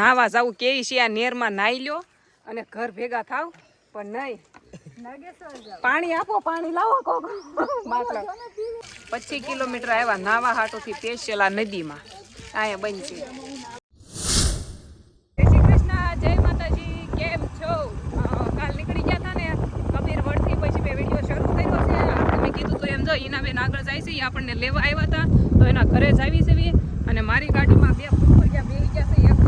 નાવા જાવું કેવી છે આ નેરમાં નાઈ લ્યો અને ઘર ભેગા થાવ પણ નહીં પાણી આપો પાણી લાવો કોક 25 કિલોમીટર આવ્યા નાવા હાટોથી સ્પેશિયલ આ નદીમાં અહીંયા બનશે. જય શ્રી કૃષ્ણ, જય માતાજી, કેમ છો? કાલ નીકળી ગયા હતા ને કબીર વડથી, પછી મેં વિડીયો શરૂ કર્યો છે. આપણે મેં કીધું તો એમ જો ઈના બેન આગળ જાય છે, આપણને લેવા આવ્યા હતા તો એના ઘરે જ આવી છે અને મારી ગાડીમાં બે ફૂટફળિયા બેસી ગયા છે. એક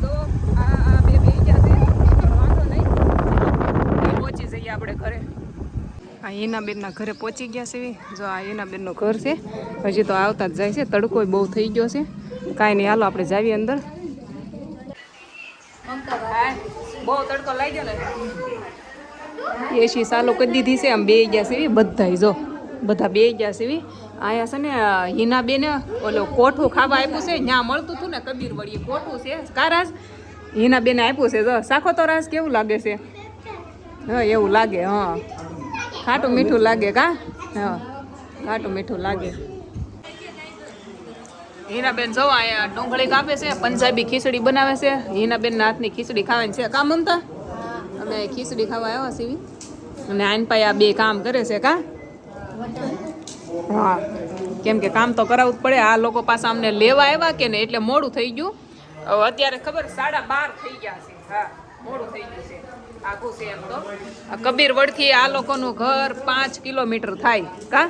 દો આ બે બેસી ગયા છે, વાંધો નહીં, પહોંચી જઈએ આપણે ઘરે. આ હિનાબેનના ઘરે પહોંચી ગયા છે. જો આ હિનાબેનનું ઘર છે, હજી તો આવતા જ જાય છે. તડકો બહુ થઈ ગયો છે. કાંઈ નહીં, હાલો આપણે જાવી અંદર. બહુ તડકો લાગી ગયો ને, એસી ચાલુ કરી દીધી છે. આમ બે ગયા છે બધા, જો બધા બે ગયા છે. અહીંયા છે ને હિનાબેને ઓલો કોઠું ખાવા આપ્યું છે, ત્યાં મળતું હતું ને કબીર વળી કોઠું છે કારાજ, હિનાબેને આપ્યું છે. જો શાખો તો રાસ કેવું લાગે છે? હા એવું લાગે, હા ખાટું મીઠું લાગે કા? હા ખાટું મીઠું લાગે. હિનાબેન જો અહીંયા ડુંગળી કાપે છે, પંજાબી ખીચડી બનાવે છે. હિનાબેનના હાથની ખીચડી ખાવાની છે. કા મમતા? અમે ખીચડી ખાવા આવ્યા છીએ અને આઈન પાઈ આ બે કામ કરે છે કા? હા, કેમ કે કામ તો કરાવવું જ પડે. આ લોકો પાસે અમને લેવા આવ્યા કે ને એટલે મોડું થઈ ગયું. અત્યારે ખબર 12:30 થઈ ગયા છે. હા મોડું થઈ ગયું છે. આખું છે એમ તો કબીર વડથી આ લોકોનું ઘર 5 કિલોમીટર થાય કા?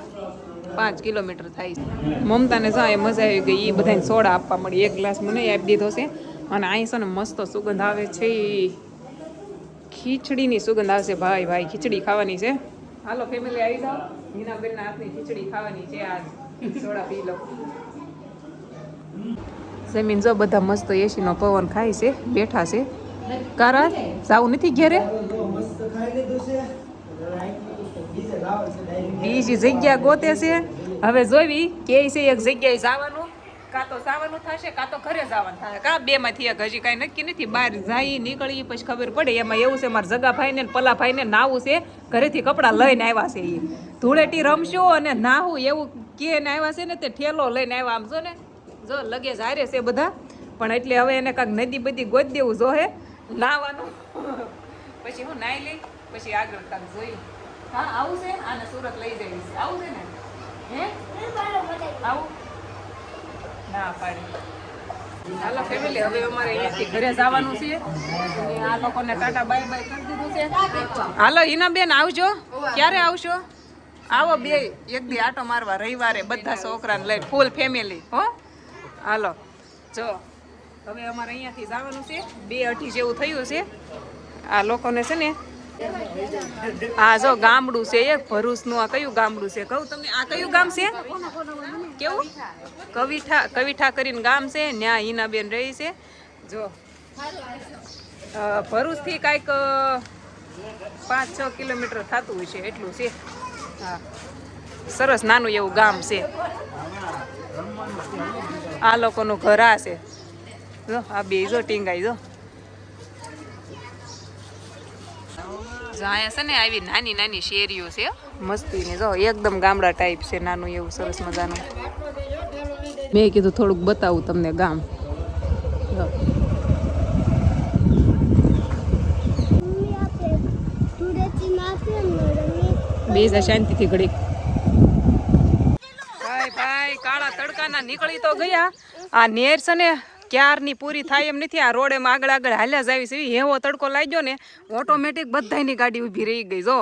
5 કિલોમીટર થાય. મમતાને જાય મજા આવી ગઈ. એ બધાને સોડા આપવા મળી. એક ગ્લાસ મને આપી દીધો છે. અને અહીં છે ને મસ્ત સુગંધ આવે છે. ખીચડીની સુગંધ આવશે. ભાઈ ભાઈ ખીચડી ખાવાની છે. હાલો ફેમિલી આવી જાઓ, હિનાબેનના હાથની ખીચડી ખાવાની છે. આજ સોડા પી લો. જમીન જો બધા મસ્ત એસીનો પવન ખાય છે, બેઠા છે. કારા જાવું નથી ઘેરે? બીજી જગ્યા ગોતે છે. હવે જોવી કે છે એક જગ્યાએ જવાનું, કાં તો જવાનું થશે કાં તો ઘરે જવાનું થાય. કા બે માંથી એક, હજી કાંઈ નક્કી નથી. બહાર જાય નીકળી પછી ખબર પડે. એમાં એવું છે મારા જગાભાઈને પલાભાઈને નાવું છે, ઘરેથી કપડાં લઈને આવ્યા છે. એ ધૂળેટી રમશું અને નાહું એવું કે આવ્યા છે ને, તે ઠેલો લઈને આવ્યા. આમ જો ને, જો લગેજ હારે છે બધા, પણ એટલે હવે એને કાંઈક નદી બધી ગોતી દેવું જોહે નાવાનું. પછી હું નાઈ લઈ, પછી આગળ કાંક જોઈ. હા આવું છે, આને સુરત લઈ જઈ છે. આવું છે ને? હે આવું ના પાડી. હાલો ફેમિલી, હવે અમારે અહીંયાથી ઘરે જવાનું છે અને આ લોકોને ટાટા બાય બાય કરી દીધું છે. હાલો હિનાબેન આવજો. ક્યારે આવશો? આવો બે એક દી આટો મારવા રવિવારે, બધા છોકરાને લઈને ફૂલ ફેમિલી. હો હાલો. જો હવે અમારે અહીંયાથી જવાનું છે. 2:30 જેવું થયું છે. આ લોકોને છે ને, આ જો ગામડું છે એક ભરૂચનું. આ કયું ગામડું છે કહું તમને? આ કયું ગામ છે? કેવું? કવિઠા કરીને ગામ છે. ત્યાં હિનાબેન રહી છે. જો ભરૂચથી કાંઈક 5-6 કિલોમીટર થતું હોય છે, એટલું છે. હા સરસ નાનું એવું ગામ છે. આ લોકોનું ઘર આ છે. જો આ બે જો ટીંગાઈ જો. અહીંયા છે ને આવી નાની નાની શેરીઓ છે મસ્તીની. જો એકદમ ગામડા ટાઈપ છે, નાનું એવું સરસ મજાનું. મેં કીધું થોડુંક બતાવું તમને ગામ. બેસા શાંતિથી ઘડીક. ભાઈ ભાઈ કાળા તડકાના નીકળી તો ગયા. આ નેર છે ને ક્યારની પૂરી થાય એમ નથી. આ રોડ એમ આગળ આગળ હાલ્યા જ આવી છે. એવો તડકો લાગ્યો ને, ઓટોમેટિક બધાની ગાડી ઊભી રહી ગઈ. જો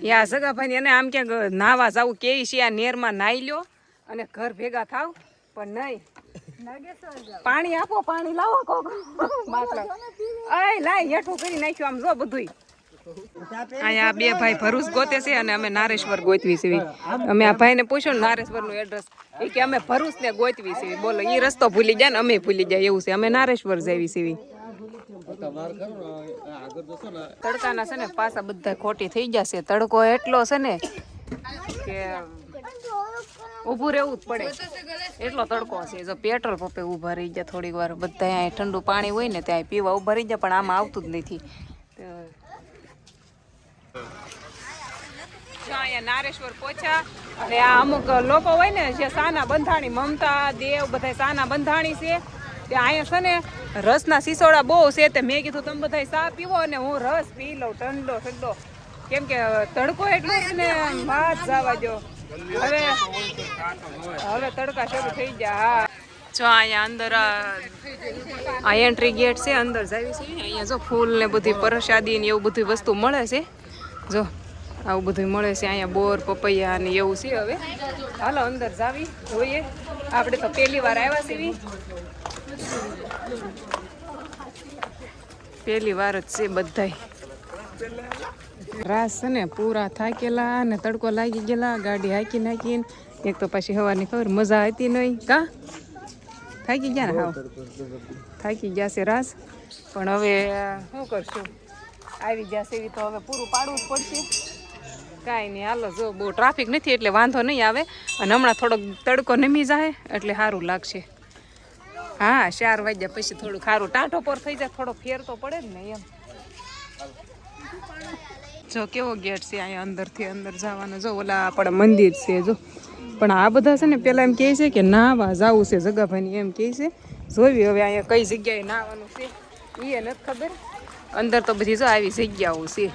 યા સગાભાઈ એને આમ ક્યાંક નાવા જવું કેવી છે, આ નેરમાં નાઈ લ્યો અને ઘર ભેગા થાવ પણ નહીં. પાણી આપો, પાણી લાવો કોક. લાય હેઠું કરી નાખ્યું આમ જો બધું. અહીંયા બે ભાઈ ભરૂચ ગોતે છે અને અમે નારેશ્વર ગોતવી છે. અમે આ ભાઈને પૂછ્યું નારેશ્વરનું એડ્રેસ, એ કે અમે ભરૂચ ને ગોતવી છે. બોલો, એ રસ્તો ભૂલી જાય ને અમે ભૂલી જાય એવું છે. અમે નારેશ્વર જવી છે. તડકાના છે ને પાછા બધા ખોટી થઈ જશે. તડકો એટલો છે ને કે ઊભું રહેવું જ પડે, એટલો તડકો છે. જો પેટ્રોલ પંપે ઊભા રહી ગયા થોડીક વાર. બધા અહીંયા ઠંડુ પાણી હોય ને ત્યાં પીવા ઊભા રહી ગયા, પણ આમાં આવતું જ નથી. અહીંયા નારેશ્વર પહોંચ્યા અને આ અમુક લોકો હોય ને જે સાના બંધાણી, મમતા દેવ બધા સાના બંધાણી છે. તે અહીંયા છે ને રસના સિસોડા બહુ છે. તે મેં કીધું તમે બધા ચા પીવો અને હું રસ પી લઉં ઠંડો ઠંડો, કેમ કે તડકો એટલો છે ને વાત જવા દો. હવે તડકા શરૂ થઈ ગયા. હા જો અહીંયા અંદર આ એન્ટ્રી ગેટ છે, અંદર જાવી છે. અહીંયા જો ફૂલ ને બધી પ્રસાદી ને એવું બધી વસ્તુ મળે છે. જો આવું બધું મળે છે અહીંયા, બોર પપૈયા ને એવું છે. હવે હાલો અંદર જાવી જોઈએ. આપણે તો પહેલી વાર આવ્યા છીએ, પહેલી વાર જ છે બધાય. રાસ છે ને પૂરા થાકેલા ને તડકો લાગી ગયેલા, ગાડી હાકી નાખીને. એક તો પછી હવાની ખબર મજા હતી નહીં, કા થાકી ગયા ને? હાવ થાકી ગયા છે રાસ. પણ હવે શું કરશું, આવી જશે એવી તો હવે પૂરું પાડવું જ પડશે. કાંઈ નહીં, હાલો. જો બહુ ટ્રાફિક નથી એટલે વાંધો નહીં આવે, અને હમણાં થોડોક તડકો નમી જાય એટલે સારું લાગશે. હા 4 વાગ્યા પછી થોડું સારું ટાઢો પર થઈ જાય, થોડો ફેર તો પડે જ ને એમ. જો કેવો ગેટ છે અહીંયા અંદરથી અંદર જવાનો. જો ઓલા આપણે મંદિર છે જો, પણ આ બધા છે ને પેલા એમ કહે છે કે નાવા જવું છે જગાભાઈ એમ કહે છે. જોવી હવે અહીંયા કઈ જગ્યાએ નાવાનું છે એ નથી ખબર. અંદર તો બધી જો આવી જગ્યાઓ છે.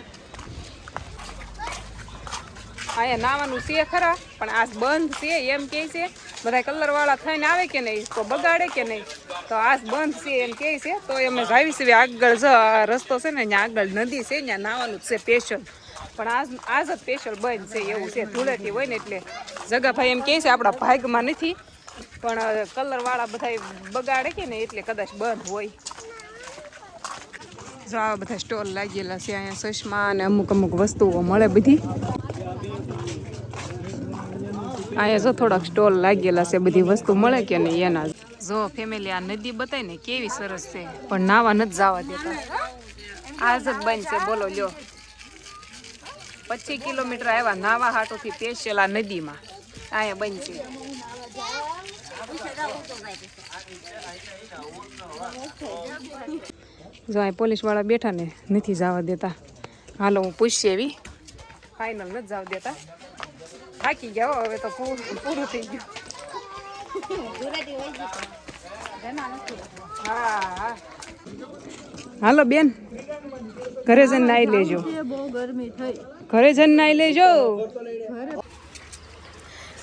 અહીંયા નાવાનું છે ખરા, પણ આ બંધ છે એમ કહે છે. બધા કલરવાળા થઈને આવે કે નહીં તો બગાડે કે નહીં, તો આ બંધ છે એમ કહે છે. તો અમે જાવી છીએ આગળ. જો આ રસ્તો છે ને ત્યાં આગળ નદી છે, ત્યાં નાવાનું જ છે સ્પેશિયલ. પણ આજ જ સ્પેશિયલ બંધ છે એવું છે. ધૂળેટી હોય ને એટલે જગાભાઈ એમ કહે છે આપણા ભાગમાં નથી, પણ કલરવાળા બધા બગાડે કે નહીં એટલે કદાચ બંધ હોય. જો આવા બધા સ્ટોલ લાગેલા છે અહીંયા, ચશ્મા અને અમુક અમુક વસ્તુઓ મળે બધી. અહીંયા જો થોડાક સ્ટોલ લાગેલા છે, બધી વસ્તુ મળે કે નહીં એના. જો ફેમિલી આ નદી બતાય ને કેવી સરસ છે, પણ નાવા નથી જવા દેતા. આજ જ બંધ છે બોલો લ્યો. 25 કિલોમીટર આવ્યા નાવા હાટોથી સ્પેશિયલ આ નદીમાં. અહીંયા બંધ છે. જો અહીં પોલીસ વાળા બેઠા ને નથી જવા દેતા. હાલો હું પૂછીએ એવી, ફાઇનલ નથી જવા દેતા. થાકી ગયા હવે તો પૂરું થઈ ગયું. હા હાલો બેન, ઘરે જઈને નાઈ લેજો. ઘરે જઈને નાઈ લેજો.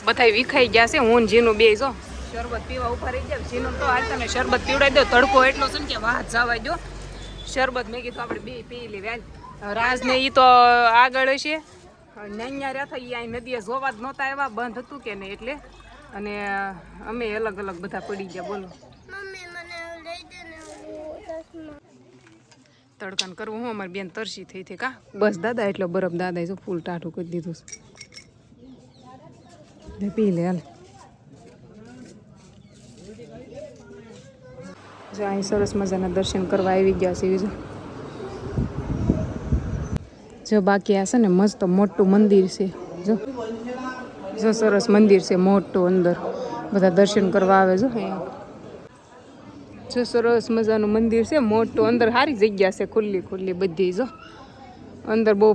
બધા વિખાઈ ગયા છે. હું જીનું બે જો શરબત પીવા ઉભા રહી ગયા. જીનું તો હાલ તમે શરબત પીવડાવી દો. તડકો એટલો છે ને કે વાત જવા દો. શરબત મેં કીધું આપણે બે પી લેવી. રાજ ને એ તો આગળ હશે, અહીંયા રહ્યા હતા એ અહીં નદીએ જોવા જ નહોતા આવ્યા, બંધ હતું કે નહીં એટલે. અને અમે અલગ અલગ બધા પડી ગયા. બોલો તડકાને કરવું હું, અમારી બેન તરસી થઈ હતી કા. બસ દાદા એટલો બરફ દાદાએ જો ફૂલ ટાઢું કરી દીધું છે. પી લે હાલ. જો અહીં સરસ મજાના દર્શન કરવા આવી ગયા છે. જો બાકી આ છે ને મસ્ત મોટું મંદિર છે. જો સરસ મંદિર છે મોટું, અંદર બધા દર્શન કરવા આવે. જો જો સરસ મજાનું મંદિર છે મોટું, અંદર સારી જગ્યા છે, ખુલ્લી ખુલ્લી બધી. જો અંદર બહુ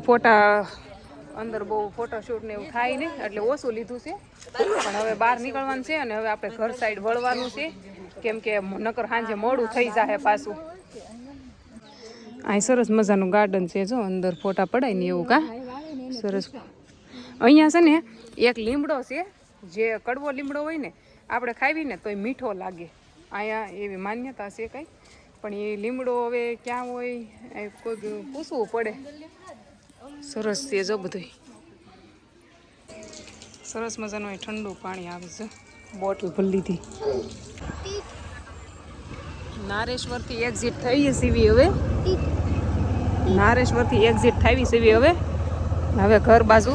ફોટોશૂટ ને એવું થાય નહીં એટલે ઓછું લીધું છે. પણ હવે બહાર નીકળવાનું છે અને હવે આપણે ઘર સાઈડ વળવાનું છે, કેમ કે નકર સાંજે મોડું થઈ જાય પાછું. અહીં સરસ મજાનું ગાર્ડન છે. જો અંદર ફોટા પડાય ને એવું કા સરસ. અહીંયા છે ને એક લીમડો છે, જે કડવો લીમડો હોય ને આપણે ખાવી ને તોય મીઠો લાગે. અહીંયા એવી માન્યતા છે કંઈ, પણ એ લીમડો હવે ક્યાં હોય કોઈ પૂછવું પડે. સરસ છે જો બધું સરસ મજાનું. અહીં ઠંડુ પાણી આવે છે, બોટલ ભરી લીધી. નારેશ્વરથી એક્ઝિટ થઈ સીવી હવે. નારેશ્વરથી એક્ઝિટ થઈ સીવી હવે ઘર બાજુ.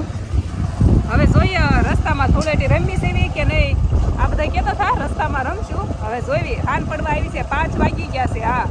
હવે જોઈએ રસ્તામાં ધૂળેટી રમી સીવી કે નહીં. આ બધા કહેતા હતા રસ્તામાં રમશું. હવે જોઈ હાન પડવા આવી છે, 5 વાગી ગયા છે. હા